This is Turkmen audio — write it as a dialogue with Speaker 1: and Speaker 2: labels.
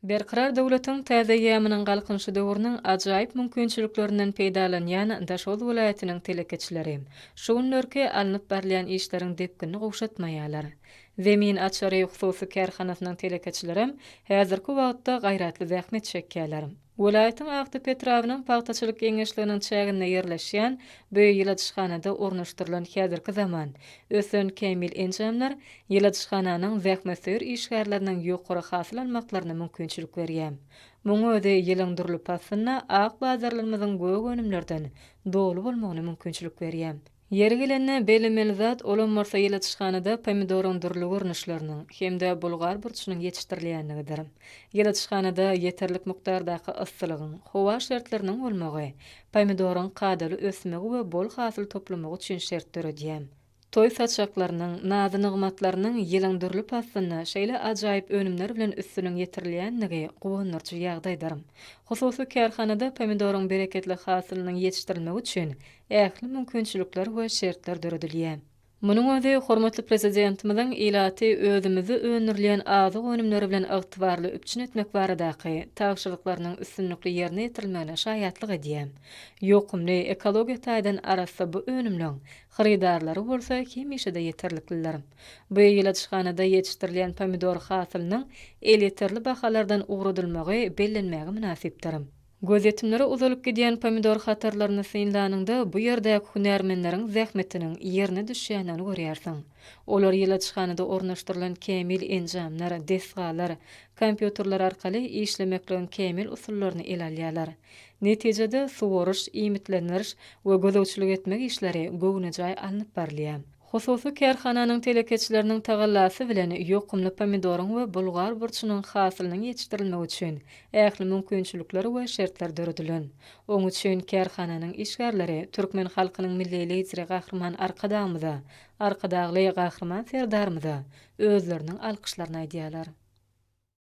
Speaker 1: Berqarar döwletiň täze ýamynyň galkynşy döwrüniň ajaýyp mümkinçiliklerinden peýdalanýan Daşol welaýatynyň telekeçileri şu günlerki alınıp berilýän işleriň depkini gowşatmaýarlar. Zemin açary hususy kärhanasynyň telekeçilerim häzirki wagtda gaýratly zähmet çekýärler. Welaýatyň Agty Petrawynyň paýtaçylyk geňeşliginiň çäginde ýerleşýän Böyük ýyladyşhanada ornaşdyrylan häzirki zaman ösen kemil enjamlar ýyladyşhananyň zähmetseger işgärleriniň ýokary hasyl almaklaryna mümkinçilik berýär. Muňa özi ýylyň durly pasyna ak bazarlarymyzyň gög önümlerden dolu bolmagyna mümkinçilik berýär. Yeri gelende belimeli zat olanmarsa ýyladyşhanada pomidoryň durly görnüşlerini hemde bulgar burçynyň ýetişdirilýänligidir. Ýyladyşhanada ýeterlik mukdardaky yssylygyň, howa şertleriniň bolmagy, pomidoryň kadaly ösmegi we bol hasyl toplamagy üçin şertler edýär. Toy saçaklarynyň, nazy nygmatlarynyň ýylyň durly pasyna şeýle ajaýyp önümler bilen üstüniň ýetirilýändigi gowunarçy ýagdaýdyr. Hususy kärhanada pomidoryň bereketli hasylynyň ýetişdirilmegi üçin ähli mümkinçilikler we şertler döredilýär. Munyň özi hormatly prezidentimiziň ilaty özümizi öňürleýän azyk önümleri bilen ygtybarly üpçün etmek baradaky tagşylyklarynyň üstünlikli ýerine ýetirilmegine şaýatlyk edýär. Ýokumly ekologiýa taýdan arasy bu önümleň xarydarlary bolsa hemişe-de ýeterlikliler. Bu ýyladyşhanada ýetişdirilýän pomidor hasylynyň el ýeterli bahalardan ugradylmagy bellenmäge münasipdir. Gözetimlere uzalyp gidýän pomidor hatarlaryny synlanynda bu ýerdäki hünärmenleriň zähmetiniň ýerine düşýänini görýärsiň. Olar ýyladyşhanada ornaşdyrylan kemil enjamlar, desgalar, kompýuterler arkaly işlemeklerin kemil usullaryny ele alýarlar. Netijede suwaryş, iýmitleniş we gözegçilik etmek işleri göwnejay alınıp berilýär. Hususy kärhananyň telekeçileriniň tagallasy bilen ýokumly pomidoryň we bulgar burçynyň hasylynyň ýetişdirilmegi üçin ähli mümkinçilikler we şertler döredilýär. Oň üçin kärhananyň işgärleri türkmen halkynyň milli lider gahrman arkadagly gahrman serdarmyza özleriniň alkyşlaryny aýdýarlar.